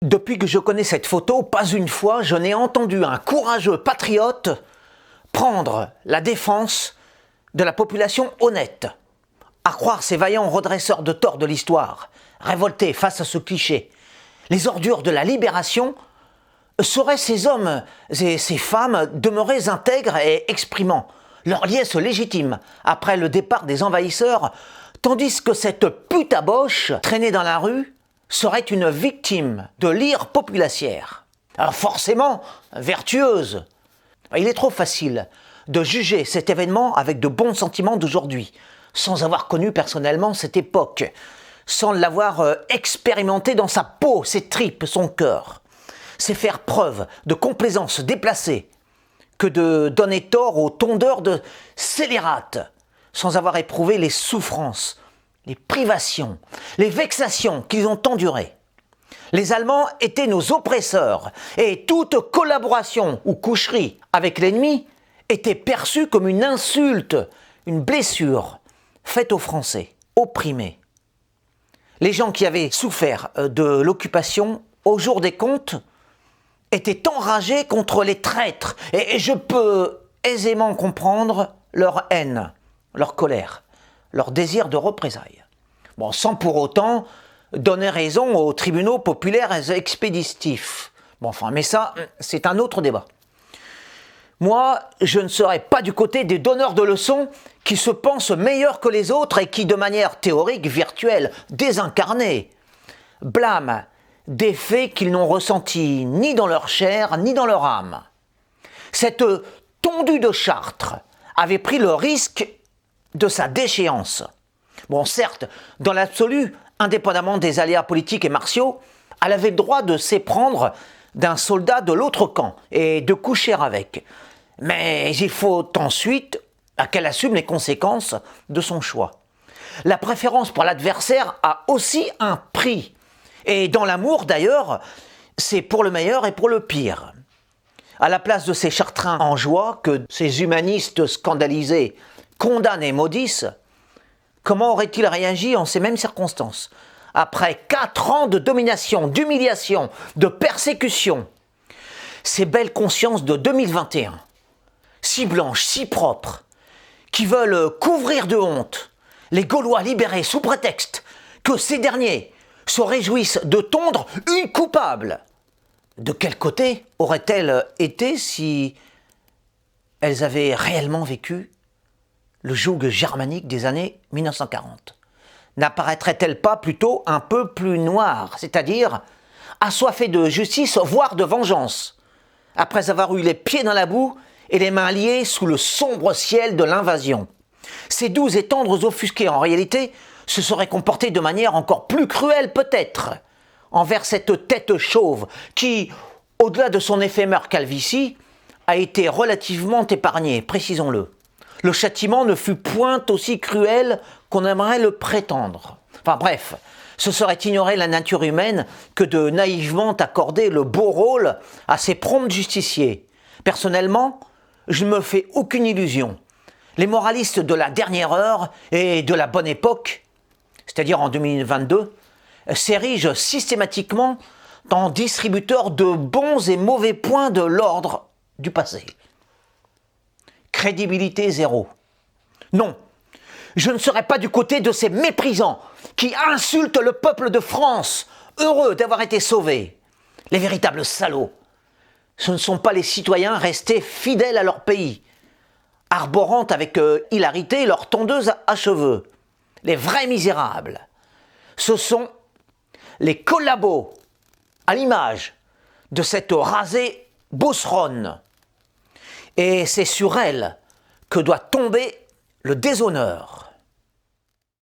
Depuis que je connais cette photo, pas une fois je n'ai entendu un courageux patriote prendre la défense de la population honnête. À croire ces vaillants redresseurs de tort de l'histoire, révoltés face à ce cliché. Les ordures de la libération sauraient ces hommes et ces femmes demeurés intègres et exprimant leur liesse légitime après le départ des envahisseurs, tandis que cette putaboche traînée dans la rue serait une victime de l'ire populacière. Alors forcément, vertueuse. Il est trop facile de juger cet événement avec de bons sentiments d'aujourd'hui, sans avoir connu personnellement cette époque, sans l'avoir expérimenté dans sa peau, ses tripes, son cœur. C'est faire preuve de complaisance déplacée que de donner tort aux tondeurs de scélérates, sans avoir éprouvé les souffrances, les privations, les vexations qu'ils ont endurées. Les Allemands étaient nos oppresseurs et toute collaboration ou coucherie avec l'ennemi était perçue comme une insulte, une blessure faite aux Français, opprimés. Les gens qui avaient souffert de l'occupation, au jour des comptes, étaient enragés contre les traîtres et je peux aisément comprendre leur haine, leur colère, leur désir de représailles. Bon, sans pour autant donner raison aux tribunaux populaires et expéditifs. Bon, enfin, mais ça, c'est un autre débat. Moi, je ne serai pas du côté des donneurs de leçons qui se pensent meilleurs que les autres et qui, de manière théorique, virtuelle, désincarnée, blâment des faits qu'ils n'ont ressentis ni dans leur chair ni dans leur âme. Cette tondue de Chartres avait pris le risque de sa déchéance. Bon, certes, dans l'absolu, indépendamment des aléas politiques et martiaux, elle avait le droit de s'éprendre d'un soldat de l'autre camp et de coucher avec. Mais il faut ensuite qu'elle assume les conséquences de son choix. La préférence pour l'adversaire a aussi un prix. Et dans l'amour, d'ailleurs, c'est pour le meilleur et pour le pire. À la place de ces chartrains en joie que ces humanistes scandalisés condamnent et maudissent, comment auraient-ils réagi en ces mêmes circonstances ? Après 4 ans de domination, d'humiliation, de persécution, ces belles consciences de 2021, si blanches, si propres, qui veulent couvrir de honte les Gaulois libérés sous prétexte que ces derniers se réjouissent de tondre une coupable. De quel côté auraient-elles été si elles avaient réellement vécu le joug germanique des années 1940 ? N'apparaîtrait-elle pas plutôt un peu plus noire, c'est-à-dire assoiffée de justice, voire de vengeance, après avoir eu les pieds dans la boue et les mains liées sous le sombre ciel de l'invasion ? Ces doux et tendres offusqués, en réalité, se seraient comportés de manière encore plus cruelle peut-être, envers cette tête chauve qui, au-delà de son éphémère calvitie, a été relativement épargnée, précisons-le. Le châtiment ne fut point aussi cruel qu'on aimerait le prétendre. Enfin bref, ce serait ignorer la nature humaine que de naïvement accorder le beau rôle à ces prompts justiciers. Personnellement, je ne me fais aucune illusion. Les moralistes de la dernière heure et de la bonne époque, c'est-à-dire en 2022, s'érigent systématiquement en distributeurs de bons et mauvais points de l'ordre du passé. Crédibilité zéro. Non, je ne serai pas du côté de ces méprisants qui insultent le peuple de France, heureux d'avoir été sauvés. Les véritables salauds, ce ne sont pas les citoyens restés fidèles à leur pays, arborant avec hilarité leur tondeuse à cheveux. Les vrais misérables, ce sont les collabos, à l'image de cette rasée beauceronne. Et c'est sur elle que doit tomber le déshonneur.